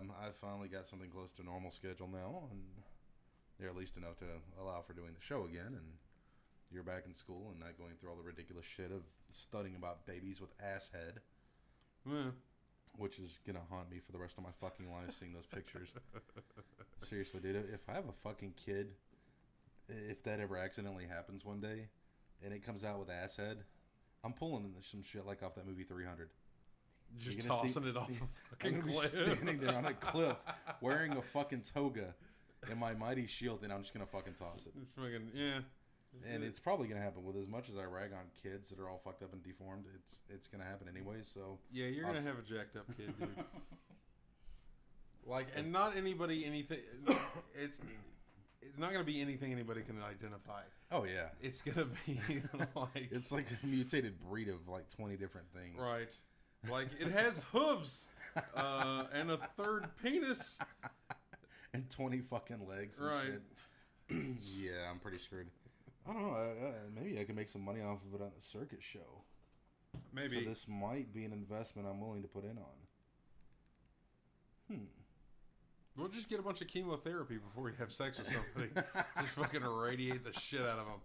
I finally got something close to a normal schedule now, and they're at least enough to allow for doing the show again. And you're back in school and not going through all the ridiculous shit of studying about babies with ass head. Yeah. Which is gonna haunt me for the rest of my fucking life, seeing those pictures. Seriously, dude, if I have a fucking kid, if that ever accidentally happens one day, and it comes out with ass head, I'm pulling some shit like off that movie 300. Just tossing it off a fucking I'm cliff. standing there on a cliff, wearing a fucking toga and my mighty shield, and I'm just gonna fucking toss it. It's fucking, yeah. And it's probably gonna happen. With as much as I rag on kids that are all fucked up and deformed, it's gonna happen anyway. So yeah, you're gonna have a jacked up kid, dude. Like, and not anybody, anything. It's not gonna be anything anybody can identify. Oh yeah, it's gonna be like it's like a mutated breed of like 20 different things. Right. Like, it has hooves and a third penis and 20 fucking legs. And right. Shit. Yeah, I'm pretty screwed. I don't know. Maybe I can make some money off of it on the circus show. Maybe. So this might be an investment I'm willing to put in on. We'll just get a bunch of chemotherapy before you have sex with somebody. Just fucking irradiate the shit out of them.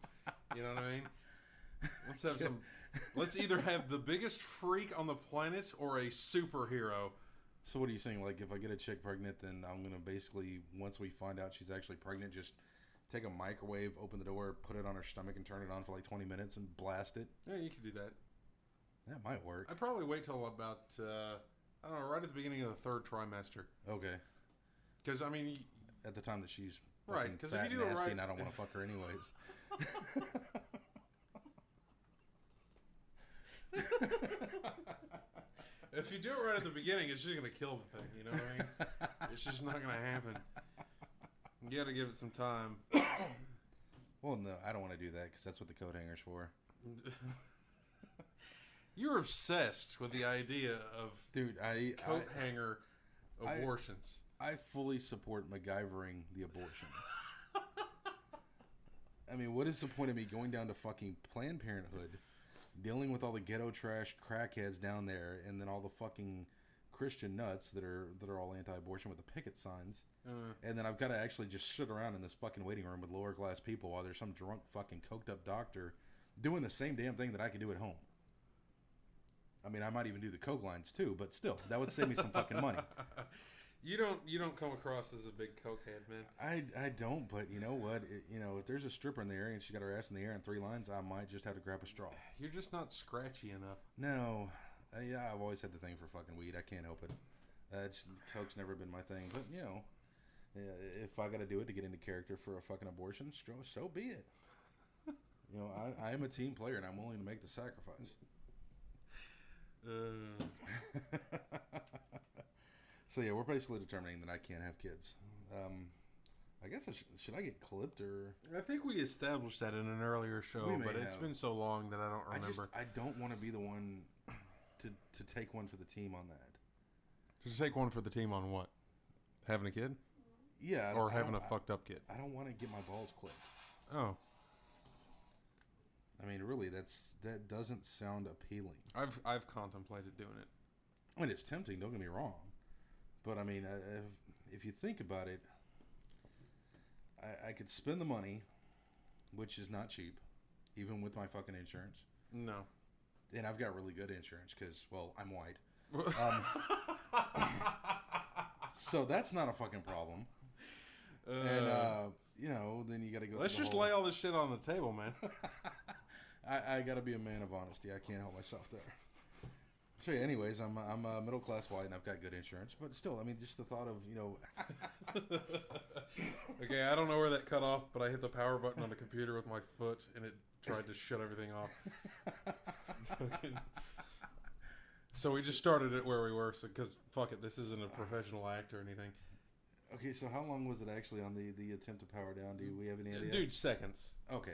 You know what I mean? Let's have some. Let's either have the biggest freak on the planet or a superhero. So what are you saying? Like, if I get a chick pregnant, then I'm gonna basically, once we find out she's actually pregnant, just take a microwave, open the door, put it on her stomach, and turn it on for like 20 minutes and blast it? Yeah, you could do that. That might work. I'd probably wait till about, I don't know, right at the beginning of the third trimester. Okay. Because, I mean... At the time that she's right, because if you do it right... and I don't want to fuck her anyways. If you do it right at the beginning, it's just going to kill the thing, you know what I mean? It's just not going to happen. You got to give it some time. Well, no, I don't want to do that because that's what the coat hanger's for. You're obsessed with the idea of coat hanger abortions. I fully support MacGyvering the abortion. I mean, what is the point of me going down to fucking Planned Parenthood, dealing with all the ghetto trash crackheads down there, and then all the fucking Christian nuts that are all anti-abortion with the picket signs, and then I've got to actually just sit around in this fucking waiting room with lower class people while there's some drunk fucking coked up doctor doing the same damn thing that I could do at home. I mean, I might even do the coke lines too, but still, that would save me some fucking money. You don't come across as a big cokehead, man. I don't, but you know what? If there's a stripper in the area and she got her ass in the air in 3 lines, I might just have to grab a straw. You're just not scratchy enough. No. Yeah, I've always had the thing for fucking weed. I can't help it. Coke's never been my thing. But, if I got to do it to get into character for a fucking abortion, so be it. I am a team player, and I'm willing to make the sacrifice. So, yeah, we're basically determining that I can't have kids. I guess should I get clipped or... I think we established that in an earlier show, but it's been so long that I don't remember. I don't want to be the one to take one for the team on that. To take one for the team on what? Having a kid? Yeah. Or having a fucked up kid? I don't want to get my balls clipped. Oh. I mean, really, that doesn't sound appealing. I've contemplated doing it. I mean, it's tempting, don't get me wrong. But, I mean, if you think about it, I could spend the money, which is not cheap, even with my fucking insurance. No. And I've got really good insurance because, well, I'm white. So that's not a fucking problem. And, then you got to go... Let's just lay all this shit on the table, man. I got to be a man of honesty. I can't help myself there. So, yeah, anyways, I'm a middle-class white, and I've got good insurance. But still, I mean, just the thought of, Okay, I don't know where that cut off, but I hit the power button on the computer with my foot, and it tried to shut everything off. So we just started it where we were, because, fuck it, this isn't a professional act or anything. Okay, so how long was it actually on the attempt to power down? Do we have any idea? Dude, seconds. Okay.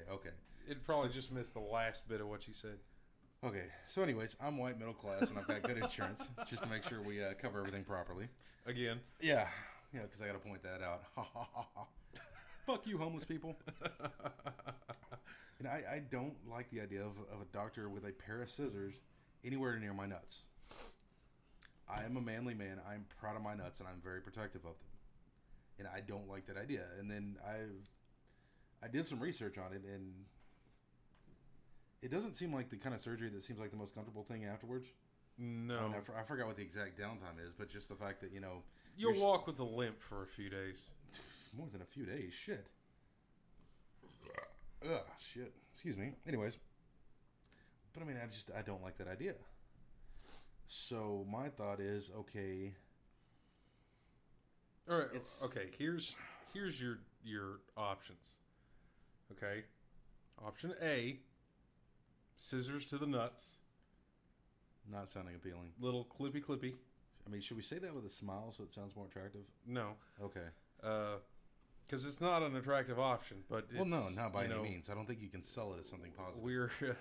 It probably just missed the last bit of what you said. Okay, so anyways, I'm white, middle class, and I've got good insurance, just to make sure we cover everything properly. Again. Yeah, because I got to point that out. Fuck you, homeless people. And I don't like the idea of a doctor with a pair of scissors anywhere near my nuts. I am a manly man. I'm proud of my nuts, and I'm very protective of them. And I don't like that idea. And then I did some research on it, and it doesn't seem like the kind of surgery that seems like the most comfortable thing afterwards. No. I mean, I forgot what the exact downtime is, but just the fact that, You'll walk with a limp for a few days. More than a few days. Shit. Ugh, shit. Excuse me. Anyways. But I mean, I don't like that idea. So my thought is, okay. All right. Okay. Here's your options. Okay. Option A, scissors to the nuts. Not sounding appealing. Little clippy. I mean, should we say that with a smile so it sounds more attractive? No. Okay. Because it's not an attractive option, but it's, well, no, not by any means. I don't think you can sell it as something positive.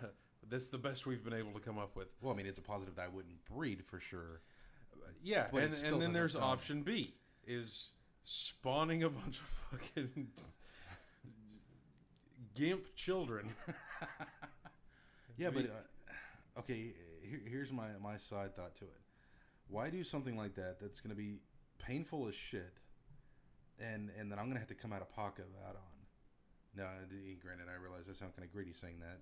That's the best we've been able to come up with. Well, I mean, it's a positive that I wouldn't breed for sure. Yeah, and then there's option B, is spawning a bunch of fucking gimp children. Yeah, but okay. Here's my side thought to it. Why do something like that that's going to be painful as shit, and then I'm going to have to come out of pocket out on? Now, granted, I realize I sound kind of greedy saying that,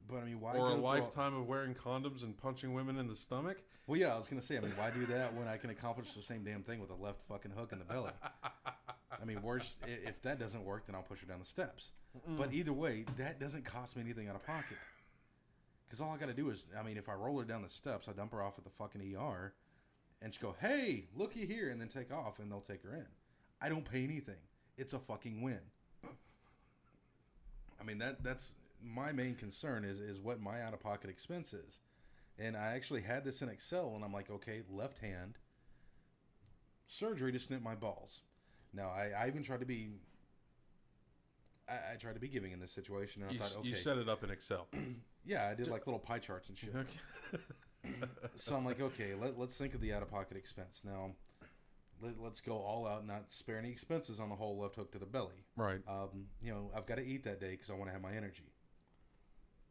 but I mean, why? Or a lifetime of wearing condoms and punching women in the stomach? Well, yeah, I was going to say, I mean, why do that when I can accomplish the same damn thing with a left fucking hook in the belly? I mean, worse, if that doesn't work, then I'll push her down the steps. But either way, that doesn't cost me anything out of pocket. Because all I got to do is, I mean, if I roll her down the steps, I dump her off at the fucking ER, and she go, hey, looky here, and then take off, and they'll take her in. I don't pay anything. It's a fucking win. I mean, that's my main concern is what my out-of-pocket expense is. And I actually had this in Excel, and I'm like, okay, left hand, surgery to snip my balls. Now, I even tried to be... I tried to be giving in this situation, and I thought, okay... You set it up in Excel. Yeah, I did like little pie charts and shit. Okay. So I'm like, okay, let's think of the out-of-pocket expense. Now, let's go all out, not spare any expenses on the whole left hook to the belly. Right. I've got to eat that day because I want to have my energy.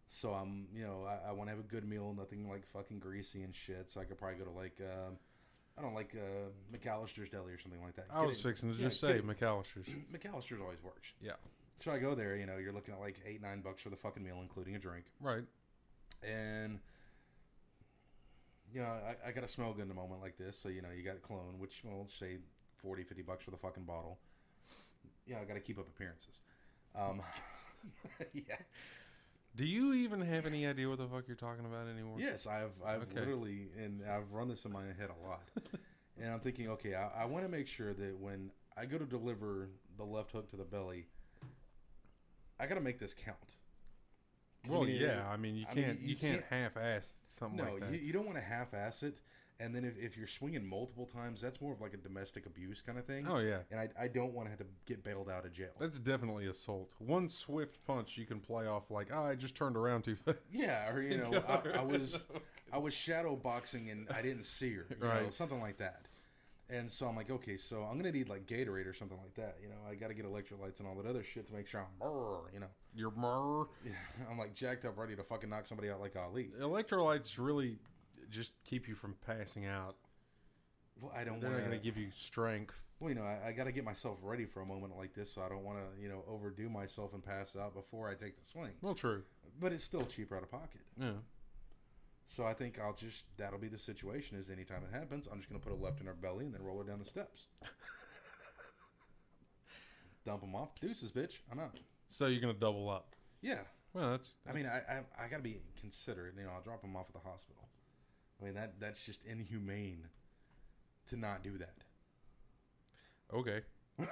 So I'm, I want to have a good meal, nothing like fucking greasy and shit. So I could probably go to like, I don't like McAllister's Deli or something like that. I was fixing to just say McAllister's. McAllister's always works. Yeah. So I go there, you're looking at like $8-9 for the fucking meal, including a drink. Right. And, I got to smell good in a moment like this. So, you got cologne, which, well, say $40-50 for the fucking bottle. Yeah, I got to keep up appearances. Yeah. Do you even have any idea what the fuck you're talking about anymore? Yes, I've literally, and I've run this in my head a lot. And I'm thinking, okay, I want to make sure that when I go to deliver the left hook to the belly, I got to make this count. Well, yeah, I mean, you can't half-ass something like that. No, you don't want to half-ass it. And then if you're swinging multiple times, that's more of like a domestic abuse kind of thing. Oh, yeah. And I don't want to have to get bailed out of jail. That's definitely assault. One swift punch you can play off like, I just turned around too fast. Yeah, or, I was shadow boxing and I didn't see her. You know, something like that. And so I'm like, okay, so I'm going to need like Gatorade or something like that. I got to get electrolytes and all that other shit to make sure I'm You're brr. Yeah, I'm like jacked up, ready to fucking knock somebody out like Ali. Electrolytes really just keep you from passing out. Well, I don't. They're not going to give you strength. Well, I got to get myself ready for a moment like this, so I don't want to, overdo myself and pass out before I take the swing. Well, true. But it's still cheaper out of pocket. Yeah. So I think that'll be the situation is anytime it happens, I'm just going to put a left in her belly and then roll her down the steps. Dump them off. Deuces, bitch. I'm out. So you're going to double up? Yeah. Well, that's... I mean, I got to be considerate. I'll drop them off at the hospital. I mean, that's just inhumane to not do that. Okay. How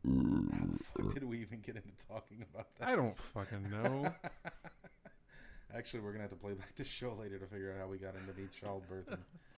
the fuck did we even get into talking about that? I don't fucking know. Actually, we're going to have to play back the show later to figure out how we got into neat childbirth and